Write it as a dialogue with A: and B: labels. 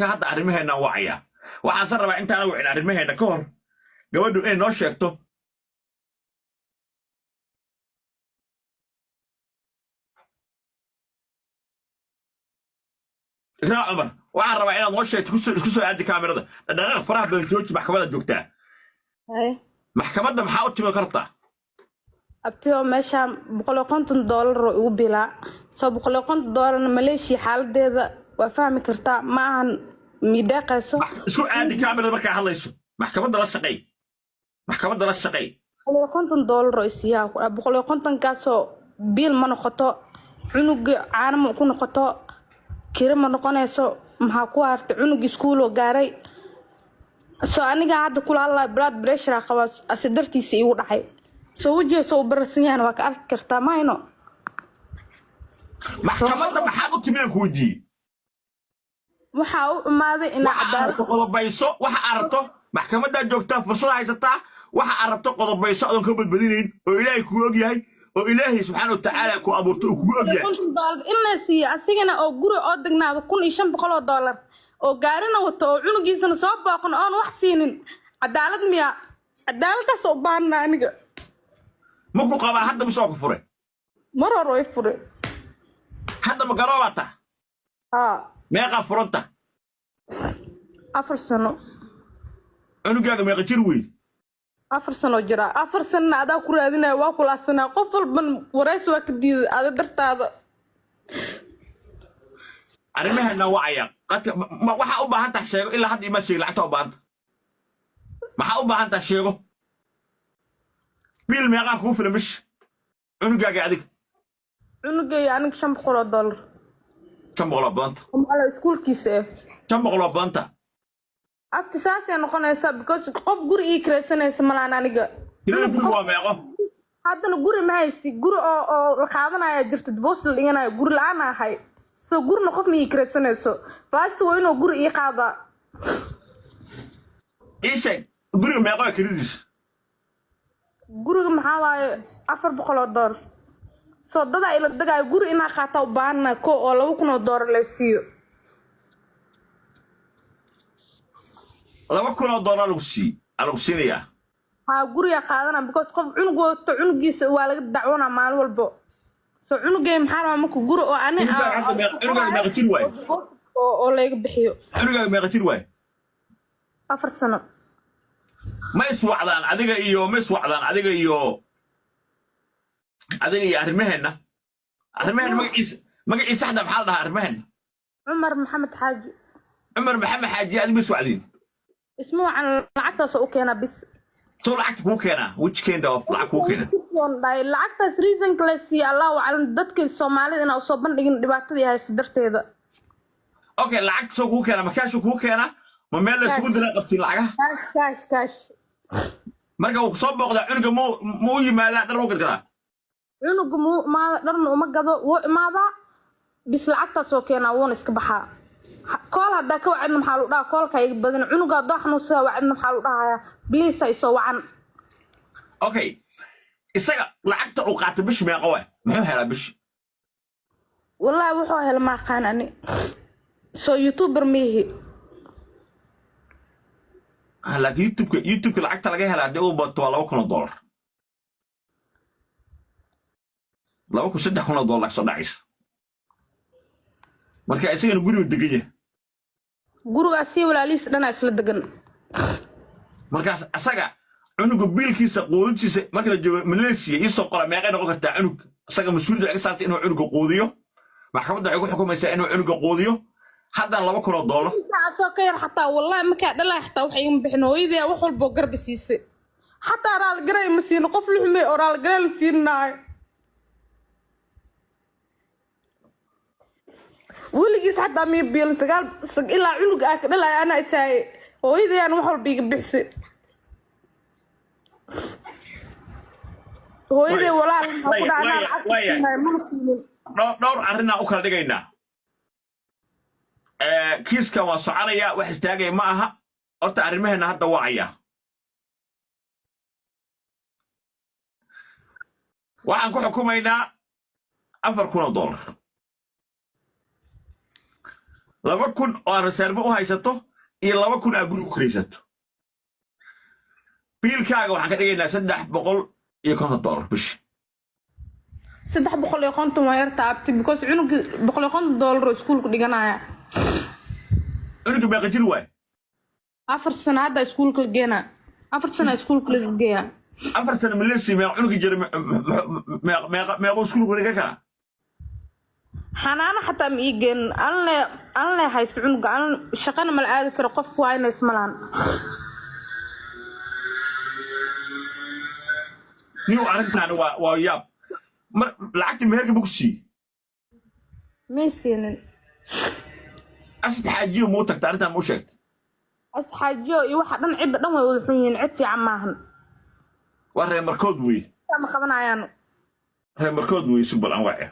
A: hadda arrimaheena wacaya waxaan san rabaa intaan wicin arrimaheena ka hor gabadhu inay noo sheegto Iqraa Umar waxaan rabaa inaad noo sheegto isku soo aadi kaamirada dhaqdhaqaaq faraha badan jooji maxkamadda joogtaa maxkamadda maxaa u timi kartaa
B: abtiyo meeshaan $150 ugu bilaa soo $150 Malaysia xaaladeeda waa fahmi kartaa ma ahan miidaqayso
A: isku aadi kaamirada markaa hadlayso maxkamadda la shaqay
B: $150 isiyaa $150kaasoo bil ma noqoto cunug caanimo ku noqoto kira ma noqonayso maxaa ku hartay cunug iskuulo gaaray soo aniga hadda kula hadlay blood pressure qaba asidartiisa igu dhacay soo wajiga soo bararsan yahay waa ka arki kartaa maayno
A: maxkamadda maxaa u timeen ku wajii
B: waxa uu imaaday in
A: cadaalad qodobayso waxa aragto maxkamadda joogtaa fursad haysataa waxa aragto qodobayso adoon ka badbadinayn oo ilaahay ku og yahay oo ilaahay subxaanahu wa ta'aala ku abuurto oo ku og yahay
B: inna si asigana oo guri oo degnaado $1,500 oo gaarina wato oo cunugiisana soo booqan oo wax siinin cadaalad miya cadaaladdaas oo baana aniga
A: ma ku qabaa hadda soo ku furay
B: maror way furay
A: hadda ma garoobata meeqa furanta
B: 4 sano
A: cunugaaga meeqa jir weey
B: 4 sano jira 4 sano adaa ku raadinaya waa kulaasana qof walban wareys waa ka diiday ada dartaada
A: arrimaheena wacaya waxa u baahan tahay sheego ilaa hadda ima sheeg lacagta u baahan maxaa u baahan tahay sheego bil meeqa ku filan bish cunugaaga adiga
B: aniga $500
A: 500 banta
B: ala iskuulkiisa
A: 500 banta
B: abtisaas ay noqonaysa because qof guri ii kreesanaysa malaan aniga
A: guri waa meeqo
B: haddana guri ma haysti guri oo la qaadanaya jirto boos la dhiganayo guri la'aan ahay soo gurna qof ma ii kreesanayso fast waa inuu guri ii qaada
A: sheeg guriga meeqo kredis
B: guriga maxaa waaye $400 soo dada ila dagaay guri ina qaata u baahna ko oo $2,000 la siiyo
A: $2,000 lagu siinayaa
B: guriga qaadana because qof cunug wato cunugiisa waa laga dacwoonaa maalin walbo soo cunugay maxaa rabaa marka guri oo
A: cunugaaga meeqa jir waay
B: oo laga bixiyo
A: cunugaaga meeqa jir waay
B: 4 sano
A: ma iswacdaan adiga iyo arrimaheena magaciisa saxda maxaa la dhahaa arrimaheena
B: Umar Maxamed Xaaji
A: adiga iswacdiin
B: اسمه عن العكتة وكينا بس
A: سو لعكت كوكينا which kind of لعك كوكينا
B: العكتة reason كلاسي الله وعلم دتك الصومالي أنا أصابن لكن دبعتي هاي صدرت هذا
A: أوكي لعكت سو كوكينا ما كانش كوكينا ما مال سود لا قبتين لعكة
B: كاش
A: مرجع وصاب بقى عنق مو يمالا درو قد كذا
B: عنق مو ما درنا وما قضى وماذا بس العكتة سو كينا ونسك بحا كل هذا كوا عندنا محلو ده كل كاي بدن عنق ضحنا سوا عندنا محلو ده بليس يسوى عن
A: أوكي إسقى لعكت أوقات بش ما قوي ما هلا بش
B: والله وحو هلا ما خانني سو يوتيوبر ميهي
A: هلا يوتيوب لعكت لقى هلا ده وبطوا $2,000 لو كنت $600 صدعيس marka isaga guriga degan
B: guriga si walaaliis dhan isla degan
A: markaas asaga cunuga biilkiisa qoodintiisa marka la joogo Malaysia isoo qora meeqay noqon kartaa cunug asaga mas'uuliyad ay saartay inuu cunuga qoodiyo maxkamadda ay ku xukumaysaa inuu cunuga qoodiyo hadda $2,000
B: soo ka yar xataa wallahi marka dhalay xataa wax iga bixin hooyadii wax walba garb siisay xataa raal garay ma siin qof luxmay oo raal garay siinay ولقيت حتى مي بيل سجال إلا عنق أكل لا أنا إساي وإذا أنا محول بيج بحسي وإذا ولا أقول أنا
A: دور أرنا أكل دقينا كيس كوا صعرية وحستاجي معها أرت أرميها هذا وعيا وعن كل حكومة $4,000 laba kun oo reserve u haysato iyo laba kun aa guri u kiraysato biilkaaga waxaan ka dhigaynaa $350 bishi
B: 350 waa yarta abti because cunugi $150 iskuulku dhiganaya
A: cunuga meeqa jir waay
B: 4 sano hadda iskuulka geena 4 sano iskuulka la geeya
A: 4 sano Malaysia meeqa cunuga jir meeqa iskuulka dhiga kara
B: xanaana xataa ma ii geen alle haysto cunuga aan shaqana ma la aadi karo qofku waa inay ismalaan
A: niyo aragtaan waa yaab mar lacagta meherka bugsi
B: meesinin
A: asad xaajiyo muu tagta arrintan muu sheegtay
B: asxaajiyo iyo waxa dhan cidda dhan way wada xun yihiin cid fiican maahan
A: waa reer markood wey
B: ma qabanayaan
A: reer markood wey subal aan wacay